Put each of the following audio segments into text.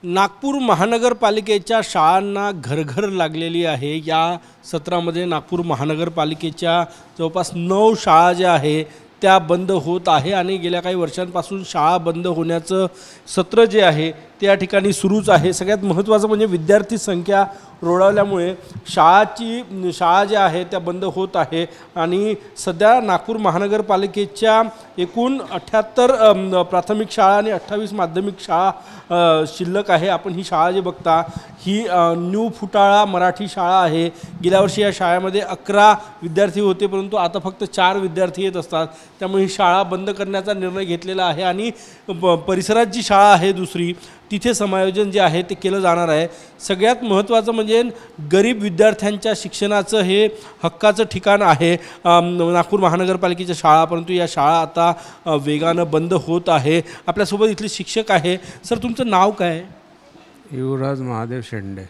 नागपूर महानगरपालिकेच्या शाळांना घरघर लागलेली आहे। या सत्रामध्ये नागपूर महानगरपालिकेच्या जवळपास 9 शाळा ज्या आहे त्या बंद होत आहे आणि गेल्या काही वर्षांपासून शाळा बंद होण्याचं सत्र जे आहे त्या ठिकाणी सुरूच आहे। सगळ्यात महत्त्वाचं म्हणजे विद्यार्थी संख्या रोडावल्यामुळे शाळा ज्या आहे त्या बंद होत आहे आणि सध्या नागपूर महानगरपालिकेच्या एकूण 78 प्राथमिक शाळा आणि 28 माध्यमिक शाळा शिल्लक आहे। आपण ही शाळा जी बघता ही न्यू फुटाळा मराठी शाळा आहे। गेल्या वर्षी या शाळेमध्ये 11 विद्यार्थी होते, परंतु आता फक्त 4 विद्यार्थी येत असतात, त्यामुळे ही शाळा बंद करण्याचा निर्णय घेतलेला आहे आणि परिसरात जी शाळा आहे दुसरी तिथे समायोजन जे आहे ते केलं जाणार आहे। सगळ्यात महत्त्वाचं म्हणजे गरीब विद्यार्थ्यांच्या शिक्षणाचं हे हक्काचं ठिकाण आहे नागपूर महानगरपालिकेच्या शाळा, परंतु या शाळा आता वेगानं बंद होत आहे। आपल्यासोबत इथले शिक्षक आहे। सर, तुमचं नाव काय आहे? युवराज महादेव शेंडे।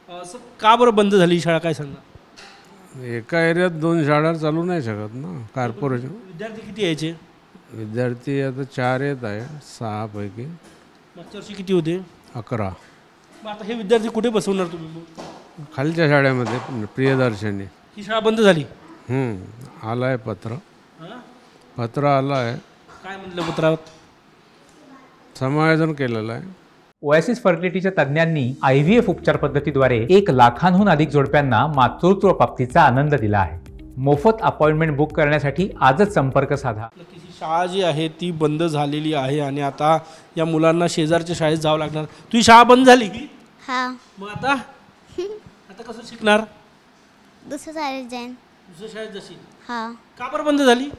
सर, का बरं बंद झाली शाळा, काय सांगा? एका एरियात 2 शाळा चालू नाही शकत ना, कॉर्पोरेशन। विद्यार्थी किती यायचे? विद्यार्थी आता 4 येत आहे 6 पैकी। मागच्या वर्षी किती होते? 11। मग आता हे विद्यार्थी कुठे बसवणार तुम्ही? खालच्या शाळेमध्ये प्रियदर्शनी। ही शाळा बंद झाली? आलाय पत्र आलं आहे। काय म्हटलं पत्रात? समायोजन केलेलं आहे। ओएसिस फर्टिलिटीच्या तज्ज्ञांनी IVF उपचार पद्धतीद्वारे 1 लाखांहून अधिक जोडप्यांना मातृत्व प्राप्तीचा आनंद दिला आहे। मोफत अपॉइंटमेंट बुक करण्यासाठी आजच संपर्क साधा। शाळा जी आहे ती बंद झालेली आहे आणि आता या मुलांना शेजारच्या शाळेत जावं लागणार। तुझी शाळा बंद झाली? हां। मग आता कसं शिकणार? दुसऱ्या शाळेत जाईन। दुसऱ्या शाळेत जाशील? हां। का बरं बंद झाली?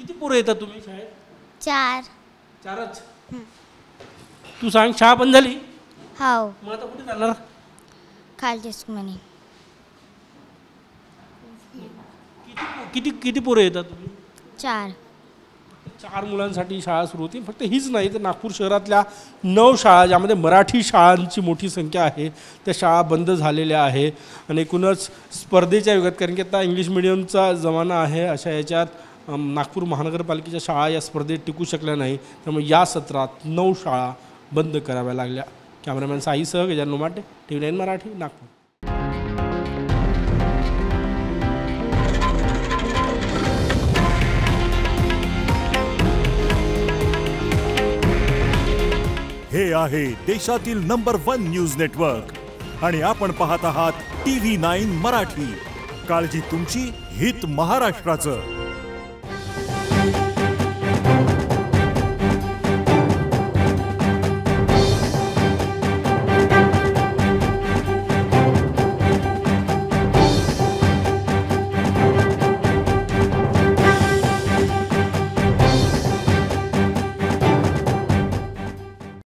किती पोरं येतात तुम्ही शाळेत? 4। 4च? तू सांग, शाळा बंद झाली? हो। मग आता कुठे जाणार? खालच्या स्कूलमध्ये। किती किती पोरं येतात तुम्ही? 4। 4 मुलांसाठी शाळा सुरू होती। फक्त हीच नाही तर नागपूर शहरातल्या 9 शाळा ज्यामध्ये मराठी शाळांची मोठी संख्या आहे त्या शाळा बंद झालेल्या आहे। आणि एकूणच स्पर्धेच्या युगात, कारण की आता इंग्लिश मिडियमचा जमाना आहे, अशा याच्यात नागपूर महानगरपालिकेच्या शाळा या स्पर्धेत टिकू शकल्या नाही, त्यामुळे या सत्रात 9 शाळा बंद कराव्या लागल्या। कॅमेरामॅन साईसह गजानन लोमाटे, TV9 मराठी, नागपूर। हे आहे देशातील नंबर 1 न्यूज नेटवर्क आणि आपण पाहत आहात TV9 मराठी। काळजी तुमची, हित महाराष्ट्राचं।